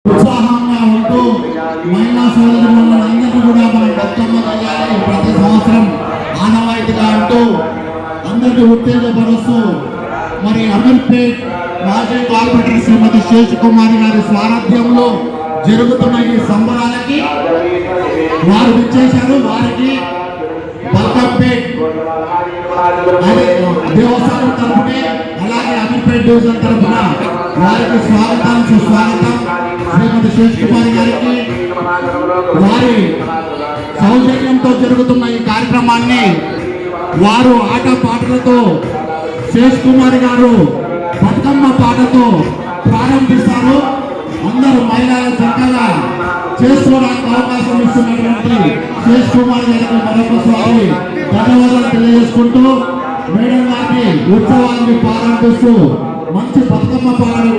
ఉత్సాహంగా ఉంటూ మహిళా సోదరులందరినీ కూడా మనం బతుకమ్మ చేయాలి ప్రతి సంవత్సరం ఆనవాయితీగా అంటూ అందరికీ ఉత్తేజపరుస్తూ మరి అమీర్పేట్ మాజీ కార్పొరేటర్ శ్రీమతి శేషకుమారి గారి సారథ్యంలో జరుగుతున్న ఈ సంబరాలకి వారు విచ్చేశారు. వారికి బల్కంపేట్ దేవస్థానం తరఫునే అలాగే అమీర్పేట్ డివిజన్ తరఫున వారికి స్వాగతం సుస్వాగతం. శ్రీమతి శేషకుమారి గారికి వారి సౌజన్యంతో జరుగుతున్న ఈ కార్యక్రమాన్ని వారు ఆట పాటలతో శేషకుమారి గారు బతుకమ్మ పాటతో ప్రారంభిస్తారు. అందరూ మహిళలు చక్కగా చేసుకోవడానికి అవకాశం ఇస్తున్నటువంటి శేషకుమారి గారికి మరొకసారి ధన్యవాదాలు తెలియజేసుకుంటూ మేడం గారికి ఉత్సవాన్ని ప్రారంభిస్తూ మంచి బతుకమ్మ పాటలు